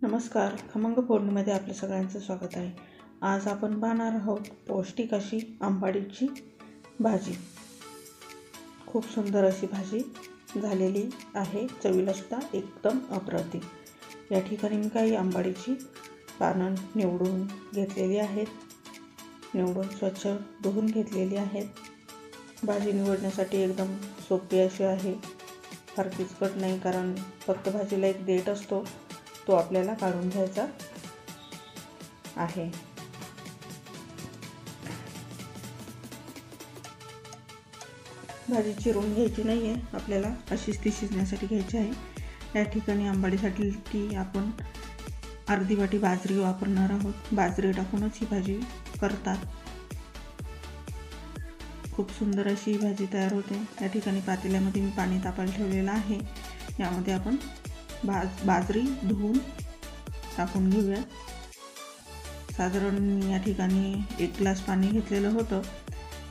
नमस्कार, खमंग फोडणीमध्ये आपल्या सगळ्यांचं स्वागत आहे। आज आपण पाहणार आहोत पौष्टिक अशी आंबाडीची भाजी। खूप सुंदर अशी भाजी झालेली आहे, चवीला सुद्धा एकदम अप्रतिम। या ठिकाणी मी काही आंबाडीची पानं निवडून घेतलेली आहेत, निवडून स्वच्छ धुवून घेतलेली आहेत। भाजी निवडण्यासाठी एकदम सोपी अशी आहे, फार किचकट नाही, कारण फक्त भाजीला एक देठ असतो तो आपल्याला काढून घ्यायचा आहे। भाजी चिरून घ्यायची नाही आहे, आपल्याला अशीच ती शिजण्यासाठी घ्यायची आहे। या ठिकाणी आंबाडीसाठी आपण अर्धी वाटी बाजरी वापरणार आहोत। बाजरी टाकूनच ही भाजी करतात। खूप सुंदर अशी ही भाजी तयार होते। या ठिकाणी पातेल्यामध्ये मी पाणी तापायला ठेवलेलं आहे। यामध्ये आपण बाजरी धुवून टाकून घेऊया। साधारण मी या ठिकाणी 1 ग्लास पाणी घेतलेलं होतं,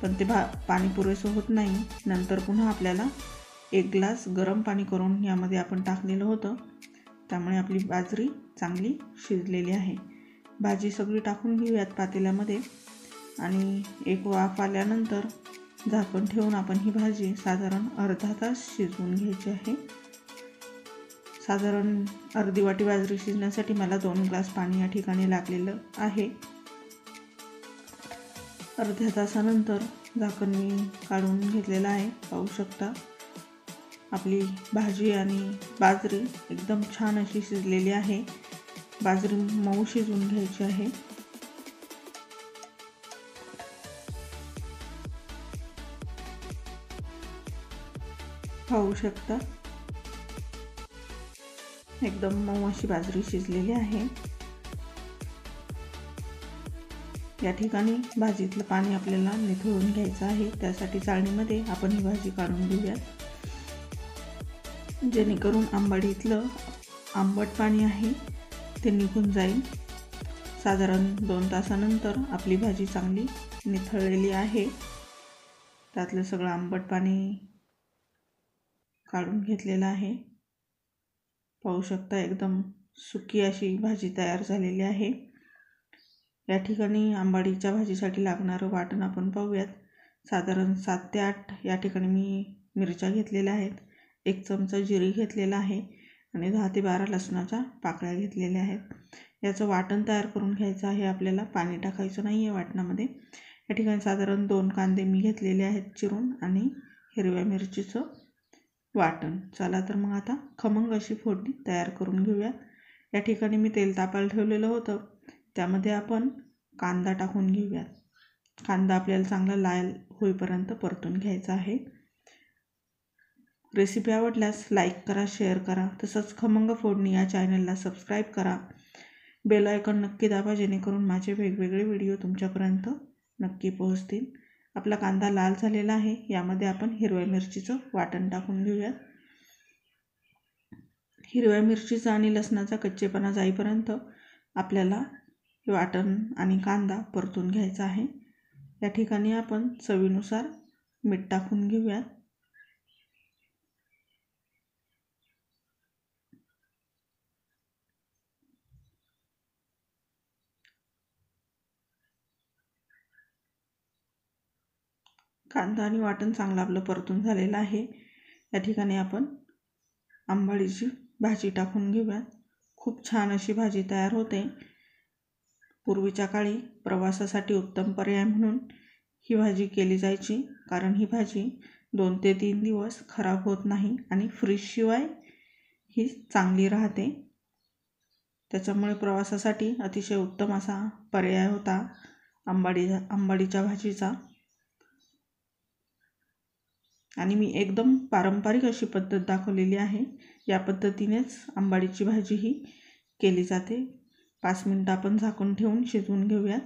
पण ते पाणी पुरेसं होत नाही। नंतर पुन्हा आपल्याला 1 ग्लास गरम पाणी करून यामध्ये आपण टाकलेलं होतं, त्यामुळे आपली बाजरी चांगली शिजलेली आहे। भाजी सगळी टाकून घेऊयात पातेल्यामध्ये आणि एक वाफ आल्यानंतर झाकण ठेवून आपण ही भाजी साधारण अर्धा तास शिजवून घ्यायची आहे। साधारण अर्धी वाटी बाजरी शिजण्यासाठी मला 2 ग्लास पाणी या ठिकाणी लागलेलं आहे। अर्ध्या तासानंतर झाकण मी काढून घेतलेलं आहे। पाहू शकता आपली भाजी आणि बाजरी एकदम छान अशी शिजलेली आहे। बाजरी मऊ शिजवून घ्यायची आहे। पाहू शकता एकदम मऊ अशी बाजरी शिजलेली आहे। या ठिकाणी भाजीतलं पाणी आपल्याला निथळून घ्यायचं आहे, त्यासाठी चाळणीमध्ये आपण ही भाजी काढून घेऊया, जेणेकरून आंबाडीतलं आंबट पाणी आहे ते निघून जाईल। साधारण 2 तासानंतर आपली भाजी चांगली निथळलेली आहे। त्यातलं सगळं आंबट पाणी काढून घेतलेलं आहे। पाहू शकता एकदम सुकी अशी भाजी तयार झालेली आहे। या ठिकाणी आंबाडीच्या भाजीसाठी लागणारं वाटण आपण पाहूयात। साधारण 7 ते 8 या ठिकाणी मी मिरच्या घेतलेल्या आहेत, 1 चमचा जिरे घेतलेला आहे आणि 10 ते 12 लसणाच्या पाकळ्या घेतलेल्या आहेत। याचं वाटण तयार करून घ्यायचं आहे आपल्याला, पाणी टाकायचं नाही आहे वाटणामध्ये। या ठिकाणी साधारण 2 कांदे मी घेतलेले आहेत चिरून आणि हिरव्या मिरचीचं वाटण। चला तर मग आता खमंग अशी फोडणी तयार करून घेऊया। या ठिकाणी मी तेल तापायला ठेवलेलं होतं, त्यामध्ये आपण कांदा टाकून घेऊया। कांदा आपल्याला चांगला लाल होईपर्यंत परतून घ्यायचा आहे। रेसिपी आवडल्यास लाईक करा, शेअर करा, तसंच खमंग फोडणी या चॅनलला सबस्क्राईब करा। बेल आयकॉन नक्की दाबा, जेणेकरून माझे वेगवेगळे व्हिडिओ तुमच्यापर्यंत नक्की पोहोचतील। आपला कांदा लाल झालेला आहे, यामध्ये आपण हिरव्या मिरचीचं वाटण टाकून घेऊया। हिरव्या मिरचीचा आणि लसणाचा कच्चेपणा जाईपर्यंत आपल्याला वाटण आणि कांदा परतून घ्यायचा आहे। या ठिकाणी आपण चवीनुसार मीठ टाकून घेऊया। कांदा आणि वाटण चांगलं आपलं परतून झालेलं आहे। या ठिकाणी आपण आंबाडीची भाजी टाकून घेऊया। खूप छान अशी भाजी तयार होते। पूर्वीच्या काळी प्रवासासाठी उत्तम पर्याय म्हणून ही भाजी केली जायची, कारण ही भाजी 2 ते 3 दिवस खराब होत नाही आणि फ्रीजशिवाय ही चांगली राहते। त्याच्यामुळे प्रवासासाठी अतिशय उत्तम असा पर्याय होता आंबाडीच्या भाजीचा। आणि मी एकदम पारंपरिक अशी पद्धत दाखवलेली आहे। या पद्धतीनेच आंबाडीची भाजी ही केली जाते। 5 मिनिटं आपण झाकून ठेवून शिजवून घेऊया।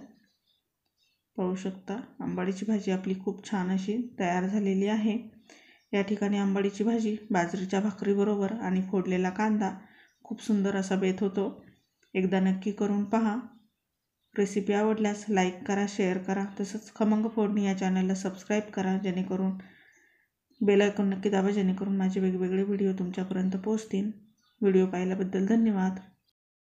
पाहू शकता आंबाडीची भाजी आपली खूप छान अशी तयार झालेली आहे। या ठिकाणी आंबाडीची भाजी बाजरीच्या भाकरीबरोबर आणि फोडलेला कांदा खूप सुंदर असा बेत होतो। एकदा नक्की करून पहा। रेसिपी आवडल्यास लाईक करा, शेअर करा, तसंच खमंग फोडणी या चॅनलला सबस्क्राईब करा, जेणेकरून बेल आयकॉन नक्की दाबा, जेणेकरून माझे वेगवेगळे व्हिडिओ तुमच्यापर्यंत पोहोचतील। व्हिडिओ पाहिल्याबद्दल धन्यवाद।